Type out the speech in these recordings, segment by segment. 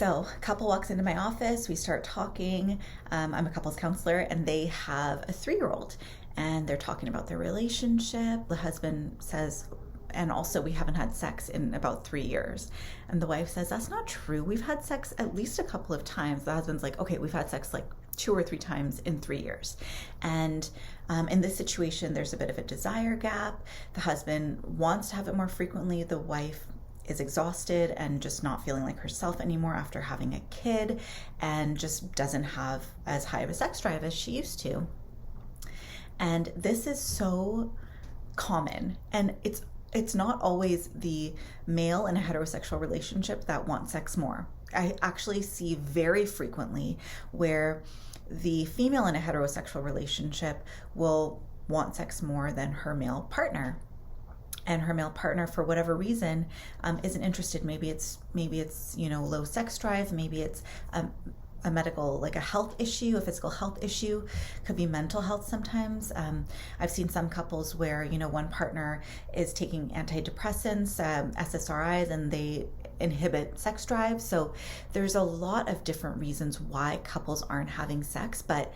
So a couple walks into my office, we start talking. I'm a couples counselor, and they have a 3-year-old, and they're talking about their relationship. The husband says, and also we haven't had sex in about 3 years. And the wife says, that's not true. We've had sex at least a couple of times. The husband's like, okay, we've had sex like 2 or 3 times in 3 years. And in this situation, there's a bit of a desire gap. The husband wants to have it more frequently. The wife is exhausted and just not feeling like herself anymore after having a kid, and just doesn't have as high of a sex drive as she used to. And this is so common, and it's not always the male in a heterosexual relationship that wants sex more. I actually see very frequently where the female in a heterosexual relationship will want sex more than her male partner. And her male partner, for whatever reason, isn't interested. Maybe it's low sex drive. Maybe it's a medical, like a health issue, a physical health issue. Could be mental health sometimes. I've seen some couples where one partner is taking antidepressants, SSRIs, and they inhibit sex drive. So there's a lot of different reasons why couples aren't having sex, but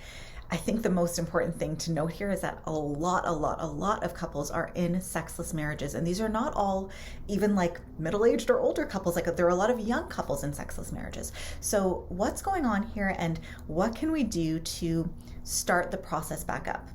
I think the most important thing to note here is that a lot of couples are in sexless marriages. And these are not all even like middle-aged or older couples. Like, there are a lot of young couples in sexless marriages. So what's going on here, and what can we do to start the process back up?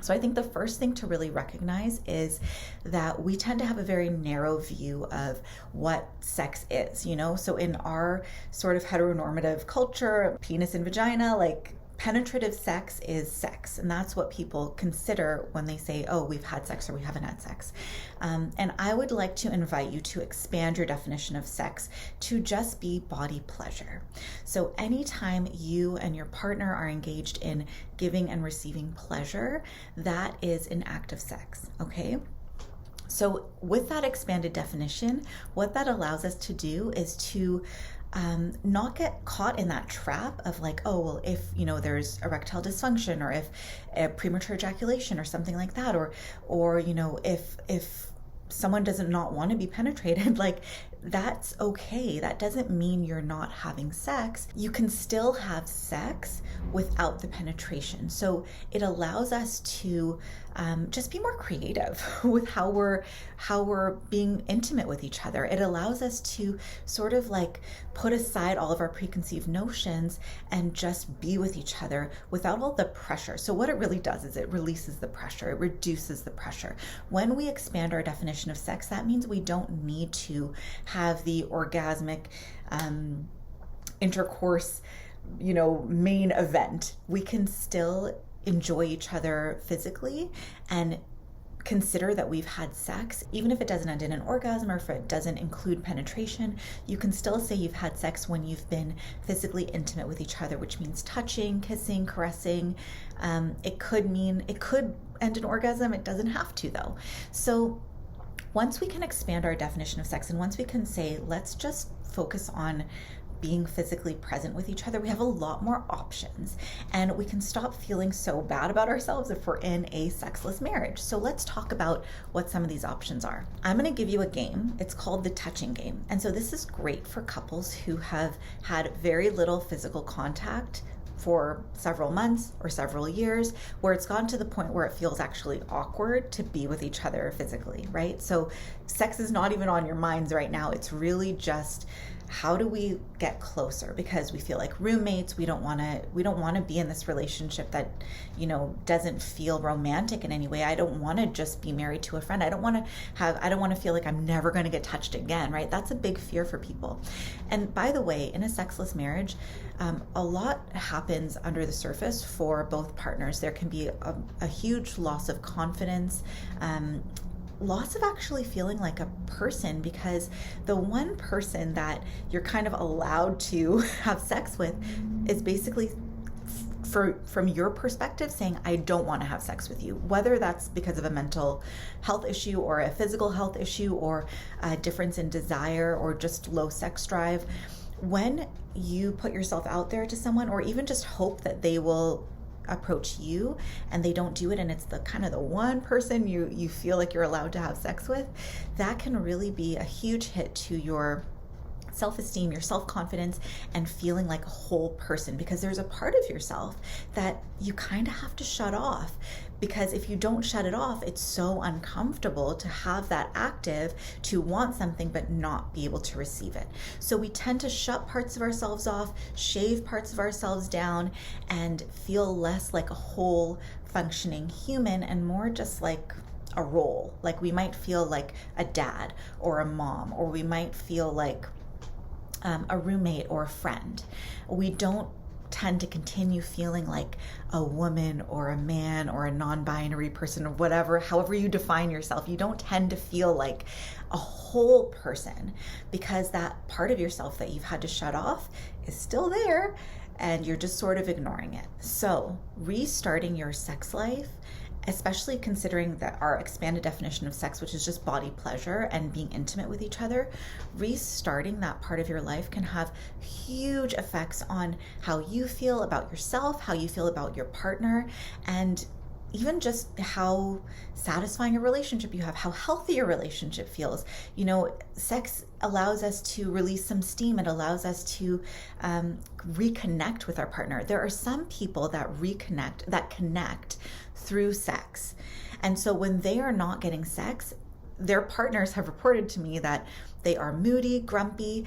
So I think the first thing to really recognize is that we tend to have a very narrow view of what sex is, So in our sort of heteronormative culture, penis and vagina, like, penetrative sex is sex, and that's what people consider when they say, oh, we've had sex or we haven't had sex. And I would like to invite you to expand your definition of sex to just be body pleasure. So anytime you and your partner are engaged in giving and receiving pleasure, that is an act of sex, okay? So with that expanded definition, what that allows us to do is to not get caught in that trap of like, oh, well, if, there's erectile dysfunction, or if a premature ejaculation or something like that, or if someone doesn't not want to be penetrated, like, that's okay. That doesn't mean you're not having sex. You can still have sex without the penetration. So it allows us to just be more creative with how we're being intimate with each other. It allows us to sort of like put aside all of our preconceived notions and just be with each other without all the pressure. So what it really does is it releases the pressure. It reduces the pressure. When we expand our definition of sex, that means we don't need to have the orgasmic intercourse, main event. We can still enjoy each other physically and consider that we've had sex. Even if it doesn't end in an orgasm, or if it doesn't include penetration, you can still say you've had sex when you've been physically intimate with each other, which means touching, kissing, caressing. It could end in orgasm. It doesn't have to, though. So once we can expand our definition of sex, and once we can say, let's just focus on being physically present with each other, we have a lot more options, and we can stop feeling so bad about ourselves if we're in a sexless marriage. So let's talk about what some of these options are. I'm going to give you a game. It's called the touching game. And so this is great for couples who have had very little physical contact for several months or several years, where it's gotten to the point where it feels actually awkward to be with each other physically, right? So sex is not even on your minds right now. It's really just, how do we get closer? Because we feel like roommates. We don't want to be in this relationship that, doesn't feel romantic in any way. I don't want to just be married to a friend. I don't want to feel like I'm never going to get touched again, right? That's a big fear for people. And by the way, in a sexless marriage, a lot happens under the surface for both partners. There can be a huge loss of confidence, loss of actually feeling like a person, because the one person that you're kind of allowed to have sex with is basically, from your perspective, saying, I don't want to have sex with you, whether that's because of a mental health issue or a physical health issue or a difference in desire or just low sex drive. When you put yourself out there to someone, or even just hope that they will approach you and they don't do it, and it's the kind of the one person you feel like you're allowed to have sex with, that can really be a huge hit to your self-esteem, your self-confidence, and feeling like a whole person, because there's a part of yourself that you kind of have to shut off, because if you don't shut it off, it's so uncomfortable to have that active, to want something but not be able to receive it. So we tend to shut parts of ourselves off, shave parts of ourselves down, and feel less like a whole functioning human and more just like a role. Like we might feel like a dad or a mom, or we might feel like a roommate or a friend. We don't tend to continue feeling like a woman or a man or a non-binary person or whatever, however you define yourself. You don't tend to feel like a whole person, because that part of yourself that you've had to shut off is still there and you're just sort of ignoring it. So restarting your sex life, especially considering that our expanded definition of sex, which is just body pleasure and being intimate with each other, restarting that part of your life can have huge effects on how you feel about yourself, how you feel about your partner, and even just how satisfying a relationship you have, how healthy your relationship feels. You know, sex allows us to release some steam. It allows us to reconnect with our partner. There are some people that connect through sex. And so when they are not getting sex, their partners have reported to me that they are moody, grumpy,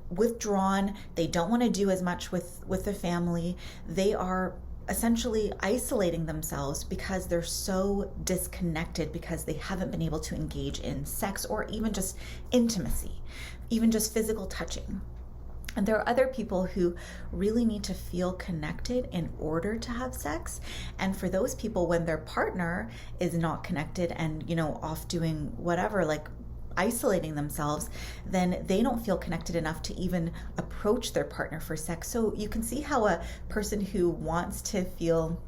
withdrawn. They don't want to do as much with the family. They are essentially isolating themselves because they're so disconnected, because they haven't been able to engage in sex or even just intimacy, even just physical touching. And there are other people who really need to feel connected in order to have sex. And for those people, when their partner is not connected and, you know, off doing whatever, like isolating themselves, then they don't feel connected enough to even approach their partner for sex. So you can see how a person who wants to feel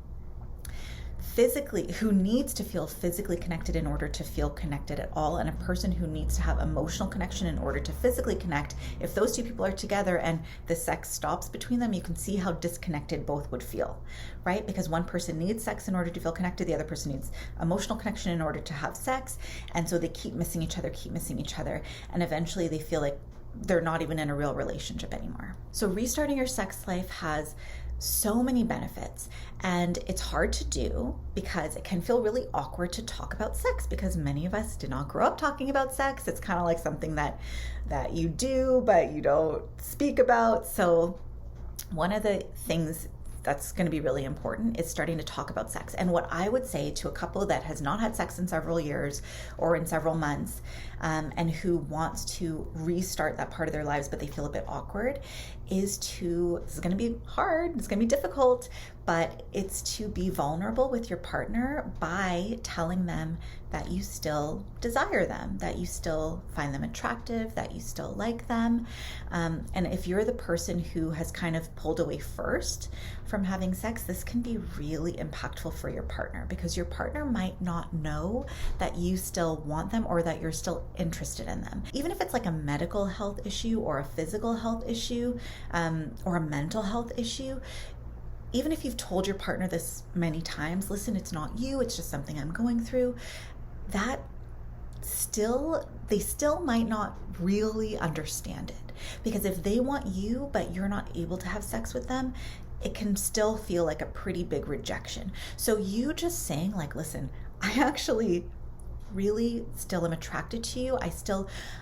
who needs to feel physically connected in order to feel connected at all, and a person who needs to have emotional connection in order to physically connect, if those two people are together and the sex stops between them, you can see how disconnected both would feel, right? Because one person needs sex in order to feel connected, the other person needs emotional connection in order to have sex, and so they keep missing each other, and eventually they feel like they're not even in a real relationship anymore. So restarting your sex life has so many benefits, and it's hard to do because it can feel really awkward to talk about sex, because many of us did not grow up talking about sex. It's kind of like something that you do but you don't speak about. So one of the things that's going to be really important is starting to talk about sex. And what I would say to a couple that has not had sex in several years or in several months, and who wants to restart that part of their lives but they feel a bit awkward, is this is going to be hard, it's going to be difficult, but it's to be vulnerable with your partner by telling them that you still desire them, that you still find them attractive, that you still like them. And if you're the person who has kind of pulled away first from having sex, this can be really impactful for your partner, because your partner might not know that you still want them or that you're still interested in them. Even if it's like a medical health issue or a physical health issue, or a mental health issue, even if you've told your partner this many times, listen, it's not you, it's just something I'm going through, they still might not really understand it. Because if they want you but you're not able to have sex with them, it can still feel like a pretty big rejection. So you just saying like, listen, I actually really still am attracted to you.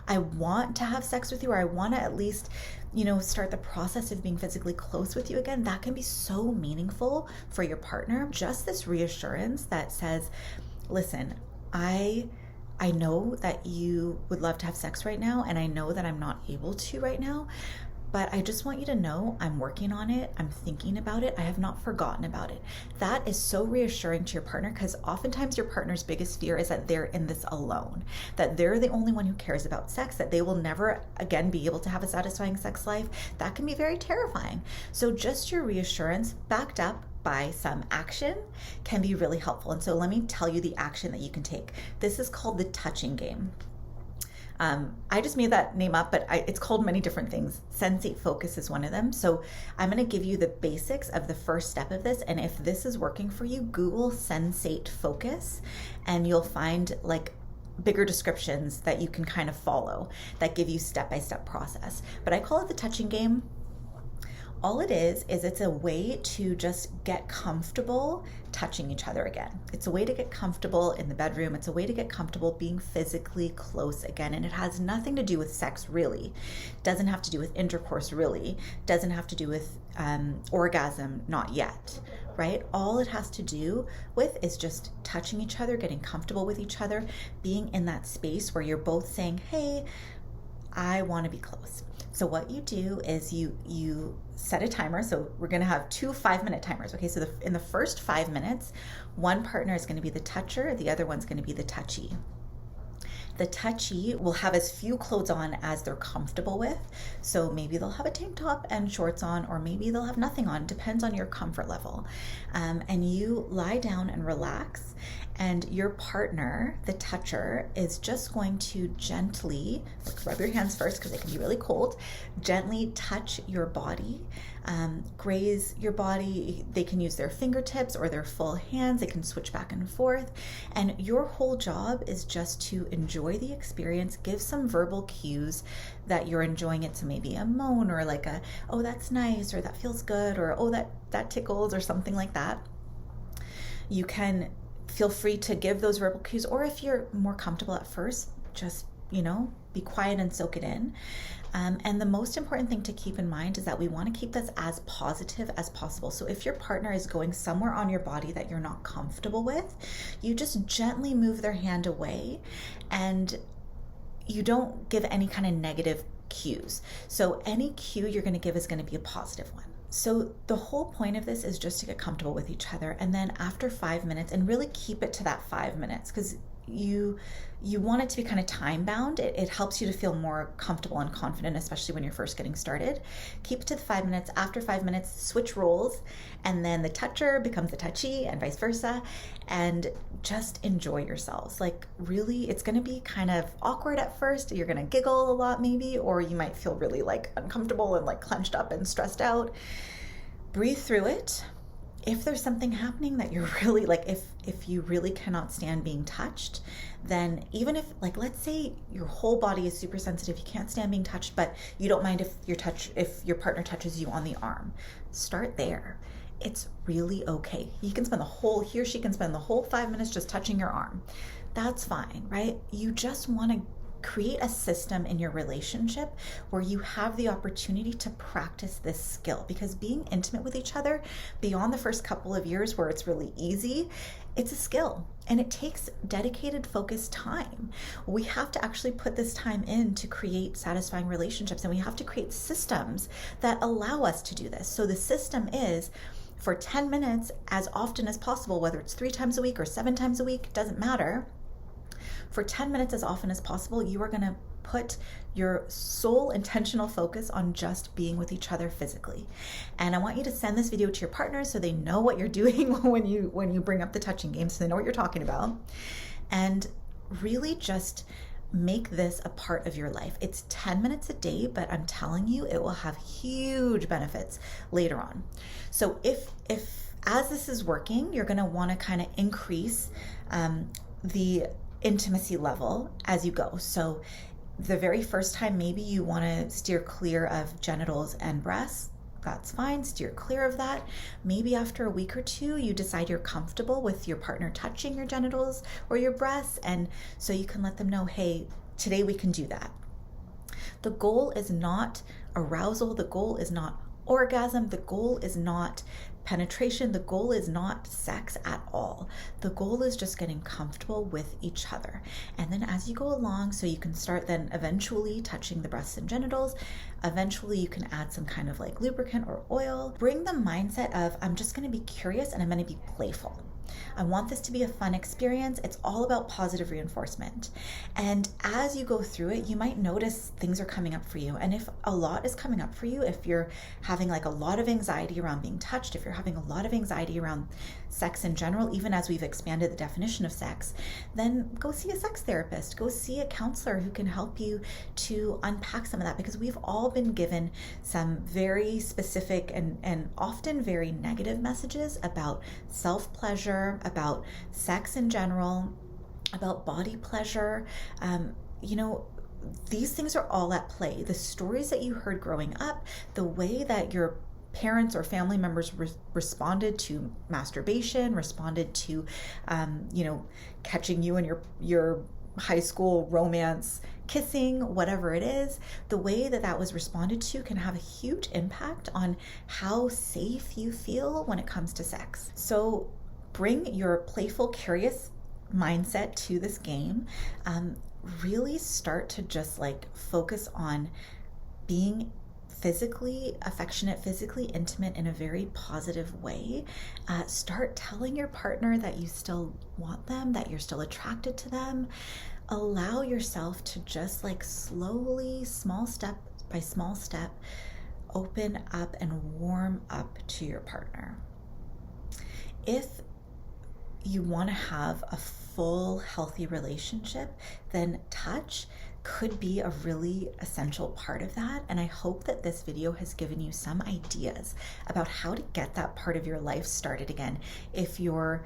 I want to have sex with you, or I want to at least, start the process of being physically close with you again. That can be so meaningful for your partner. Just this reassurance that says, listen, I know that you would love to have sex right now, and I know that I'm not able to right now, but I just want you to know I'm working on it. I'm thinking about it. I have not forgotten about it. That is so reassuring to your partner, because oftentimes your partner's biggest fear is that they're in this alone, that they're the only one who cares about sex, that they will never again be able to have a satisfying sex life. That can be very terrifying. So just your reassurance backed up by some action can be really helpful. And so let me tell you the action that you can take. This is called the touching game. I just made that name up, but it's called many different things. Sensate focus is one of them. So I'm going to give you the basics of the first step of this. And if this is working for you, Google sensate focus, and you'll find like bigger descriptions that you can kind of follow that give you step-by-step process. But I call it the touching game. All it is it's a way to just get comfortable touching each other again. It's a way to get comfortable in the bedroom. It's a way to get comfortable being physically close again. And it has nothing to do with sex, really. Doesn't have to do with intercourse, really. Doesn't have to do with orgasm, not yet, right? All it has to do with is just touching each other, getting comfortable with each other, being in that space where you're both saying, hey, I want to be close. So what you do is you set a timer. So we're going to have 2 5-minute timers. Okay, so in the first 5 minutes, one partner is going to be the toucher, the other one's going to be the touchy. The touchy will have as few clothes on as they're comfortable with. So maybe they'll have a tank top and shorts on, or maybe they'll have nothing on. Depends on your comfort level. And you lie down and relax. And your partner, the toucher, is just going to gently, rub your hands first because they can be really cold, gently touch your body, graze your body. They can use their fingertips or their full hands. They can switch back and forth. And your whole job is just to enjoy the experience, give some verbal cues that you're enjoying it. So maybe a moan or like a, oh, that's nice, or that feels good, or oh, that tickles, or something like that. You can feel free to give those verbal cues, or if you're more comfortable at first, just, be quiet and soak it in. And the most important thing to keep in mind is that we want to keep this as positive as possible. So if your partner is going somewhere on your body that you're not comfortable with, you just gently move their hand away, and you don't give any kind of negative cues. So any cue you're going to give is going to be a positive one. So the whole point of this is just to get comfortable with each other. And then after 5 minutes, and really keep it to that 5 minutes, because you want it to be kind of time bound. It helps you to feel more comfortable and confident, especially when you're first getting started. Keep it to the 5 minutes. After 5 minutes, switch roles, and then the toucher becomes the touchy and vice versa, and just enjoy yourselves. Like, really, it's going to be kind of awkward at first. You're going to giggle a lot maybe, or you might feel really like uncomfortable and like clenched up and stressed out. Breathe through it. If there's something happening that you're really like, if you really cannot stand being touched, then even if, like, let's say your whole body is super sensitive, you can't stand being touched, but you don't mind if your partner touches you on the arm, start there. It's really okay. He or she can spend the whole 5 minutes just touching your arm. That's fine, right? You just want to create a system in your relationship where you have the opportunity to practice this skill, because being intimate with each other beyond the first couple of years where it's really easy, it's a skill, and it takes dedicated, focused time. We have to actually put this time in to create satisfying relationships, and we have to create systems that allow us to do this. So the system is, for 10 minutes as often as possible, whether it's 3 times a week or 7 times a week, doesn't matter. For 10 minutes as often as possible, you are going to put your sole intentional focus on just being with each other physically. And I want you to send this video to your partners so they know what you're doing when you bring up the touching game, so they know what you're talking about. And really just make this a part of your life. It's 10 minutes a day, but I'm telling you, it will have huge benefits later on. So if as this is working, you're going to want to kind of increase the intimacy level as you go. So the very first time, maybe you want to steer clear of genitals and breasts. That's fine, steer clear of that. Maybe after a week or two, you decide you're comfortable with your partner touching your genitals or your breasts, and so you can let them know, hey, today we can do that. The goal is not arousal. The goal is not orgasm. The goal is not penetration. The goal is not sex at all. The goal is just getting comfortable with each other. And then as you go along, so you can start then eventually touching the breasts and genitals. Eventually you can add some kind of like lubricant or oil. Bring the mindset of, I'm just going to be curious and I'm going to be playful. I want this to be a fun experience. It's all about positive reinforcement. And as you go through it, you might notice things are coming up for you. And if a lot is coming up for you, if you're having like a lot of anxiety around being touched, if you're having a lot of anxiety around sex in general, even as we've expanded the definition of sex, then go see a sex therapist, go see a counselor who can help you to unpack some of that, because we've all been given some very specific and often very negative messages about self-pleasure, about sex in general, about body pleasure. You know, these things are all at play. The stories that you heard growing up, the way that your parents or family members responded to masturbation, responded to, you know, catching you in your high school romance, kissing, whatever it is, the way that that was responded to can have a huge impact on how safe you feel when it comes to sex. So bring your playful, curious mindset to this game. Really start to just like focus on being physically affectionate, physically intimate in a very positive way. Start telling your partner that you still want them, that you're still attracted to them. Allow yourself to just like slowly, small step by small step, open up and warm up to your partner. If you want to have a full, healthy relationship, then touch could be a really essential part of that. And I hope that this video has given you some ideas about how to get that part of your life started again if you're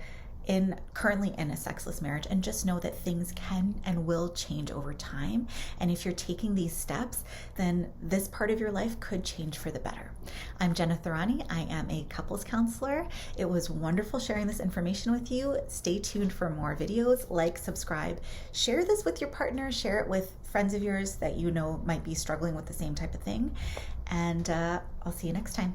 currently in a sexless marriage. And just know that things can and will change over time. And if you're taking these steps, then this part of your life could change for the better. I'm Jena. I am a couples counselor. It was wonderful sharing this information with you. Stay tuned for more videos. Like, subscribe, share this with your partner, share it with friends of yours that you know might be struggling with the same type of thing. And I'll see you next time.